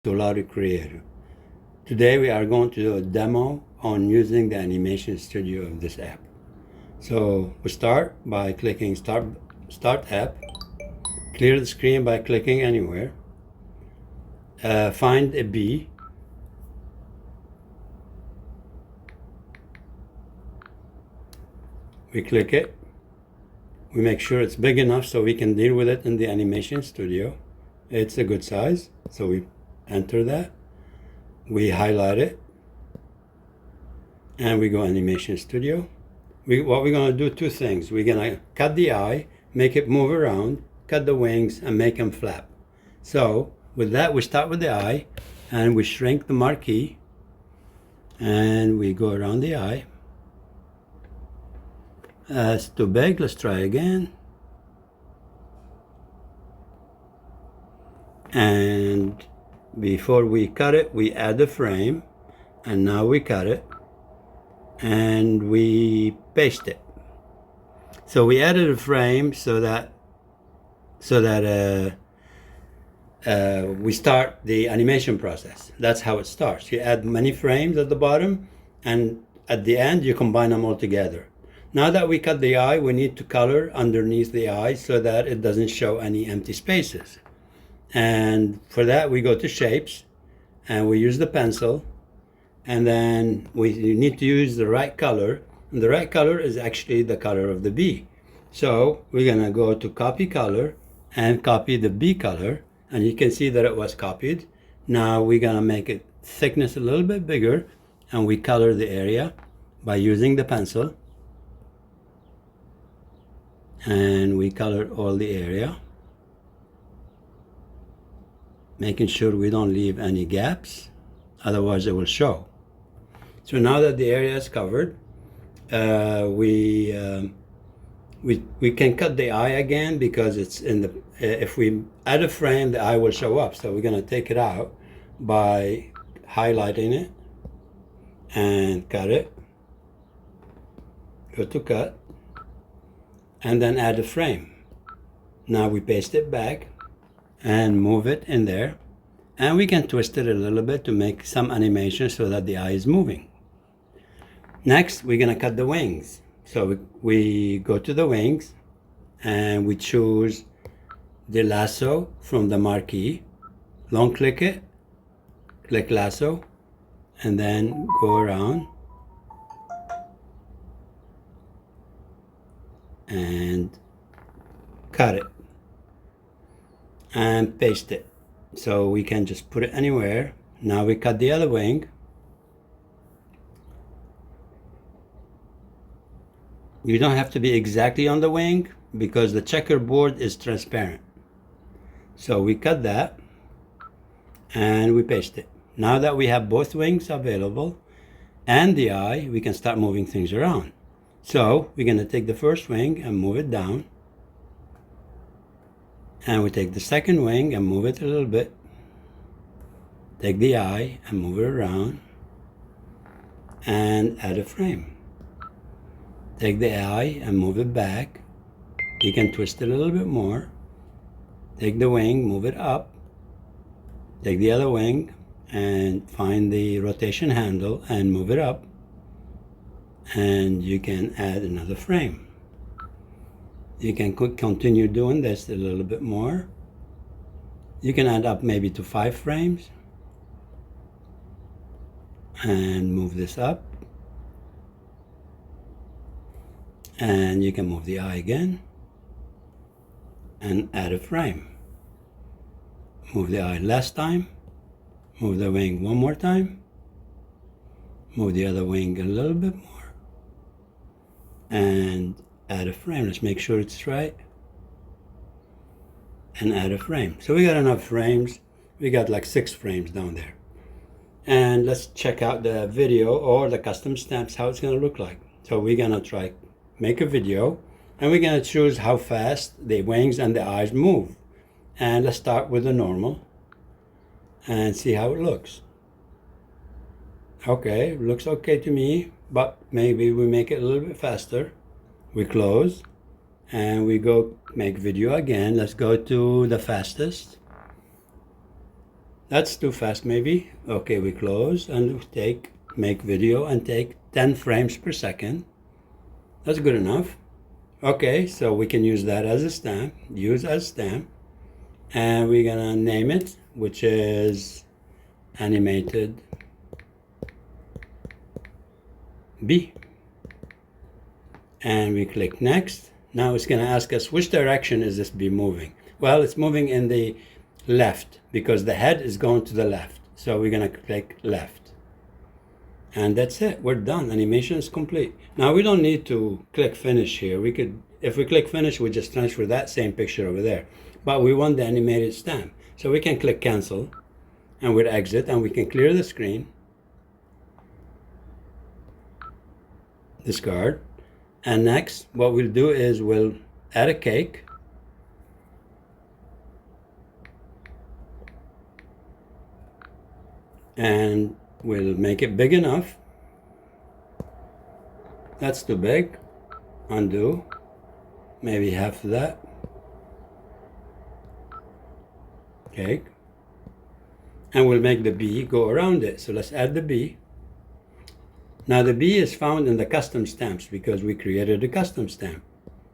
to Lottie Creator. Today we are going to do a demo on using the animation studio of this app. So we start by clicking Start App, clear the screen by clicking anywhere, find a bee, we click it, we make sure it's big enough so we can deal with it in the animation studio. It's a good size, so we enter that, we highlight it, and we go animation studio. What we're going to do, two things. We're going to cut the eye, make it move around, cut the wings, and make them flap. So with that, we start with the eye, and we shrink the marquee, and we go around the eye. That's too big. Let's try again. And before we cut it, we add a frame, and now we cut it, and we paste it. So we added a frame so that we start the animation process. That's how it starts. You add many frames at the bottom, and at the end you combine them all together. Now that we cut the eye, we need to color underneath the eye so that it doesn't show any empty spaces. And for that, we go to shapes, and we use the pencil, and then we need to use the right color, and the right color is actually the color of the bee. So we're gonna go to copy color and copy the bee color, and you can see that it was copied. Now we're gonna make it thickness a little bit bigger, and we color the area by using the pencil, and we color all the area, making sure we don't leave any gaps, otherwise it will show. So now that the area is covered, we can cut the eye again because it's in the, if we add a frame, the eye will show up. So we're gonna take it out by highlighting it and cut it, go to cut, and then add a frame. Now we paste it back and move it in there, and we can twist it a little bit to make some animation so that the eye is moving. Next, we're gonna cut the wings. So we go to the wings, and we choose the lasso from the marquee, long click it, click lasso, and then go around and cut it and paste it. So we can just put it anywhere. Now we cut the other wing. You don't have to be exactly on the wing because the checkerboard is transparent. So we cut that and we paste it. Now that we have both wings available and the eye, we can start moving things around. So we're going to take the first wing and move it down. And we take the second wing and move it a little bit. Take the eye and move it around. And add a frame. Take the eye and move it back. You can twist it a little bit more. Take the wing, move it up. Take the other wing and find the rotation handle and move it up. And you can add another frame. You can continue doing this a little bit more. You can add up maybe to 5 frames. And move this up. And you can move the eye again. And add a frame. Move the eye last time. Move the wing one more time. Move the other wing a little bit more. And add a frame. Let's make sure it's right. And add a frame. So we got enough frames. We got like 6 frames down there. And let's check out the video or the custom stamps, how it's going to look like. So we're going to make a video, and we're going to choose how fast the wings and the eyes move. And let's start with the normal and see how it looks. Okay, it looks okay to me, but maybe we make it a little bit faster. We close and we go make video again. Let's go to the fastest. That's too fast maybe. Okay, we close and make video and take 10 frames per second. That's good enough. Okay, so we can use that as a stamp, use as stamp. And we're gonna name it, which is animated B. And we click next. Now it's gonna ask us which direction is this bee moving? Well, it's moving in the left because the head is going to the left. So we're gonna click left. And that's it, we're done. Animation is complete. Now we don't need to click finish here. We could, if we click finish, we just transfer that same picture over there. But we want the animated stamp. So we can click cancel and we'll exit and we can clear the screen. Discard. And next, what we'll do is we'll add a cake. And we'll make it big enough. That's too big. Undo. Maybe half of that. Cake. And we'll make the bee go around it. So let's add the bee. Now the bee is found in the custom stamps because we created a custom stamp.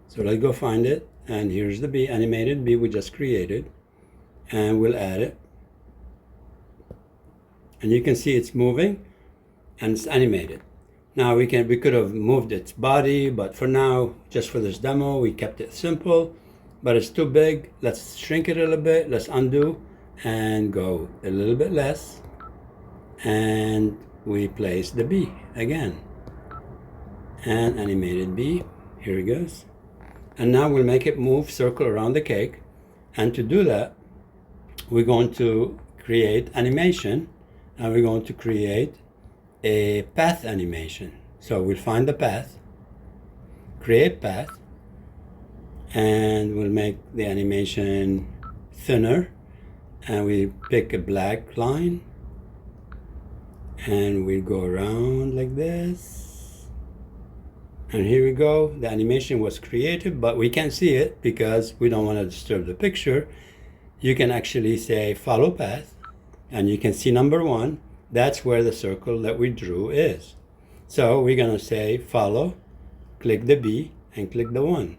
So let's go find it. And here's the bee, animated bee we just created. And we'll add it. And you can see it's moving and it's animated. Now we could have moved its body, but for now, just for this demo, we kept it simple, but it's too big. Let's shrink it a little bit. Let's undo and go a little bit less. And we place the bee again. And animated bee, here it goes. And now we'll make it move, circle around the cake. And to do that, we're going to create animation. And we're going to create a path animation. So we'll find the path, create path, and we'll make the animation thinner. And we pick a black line and we go around like this. And here we go. The animation was created, but we can't see it because we don't want to disturb the picture. You can actually say follow path. And you can see number 1, that's where the circle that we drew is. So we're gonna say follow, click the B and click the 1.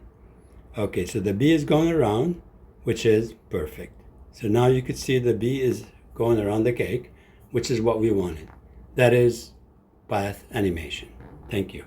Okay, so the bee is going around, which is perfect. So now you could see the bee is going around the cake, which is what we wanted. That is path animation. Thank you.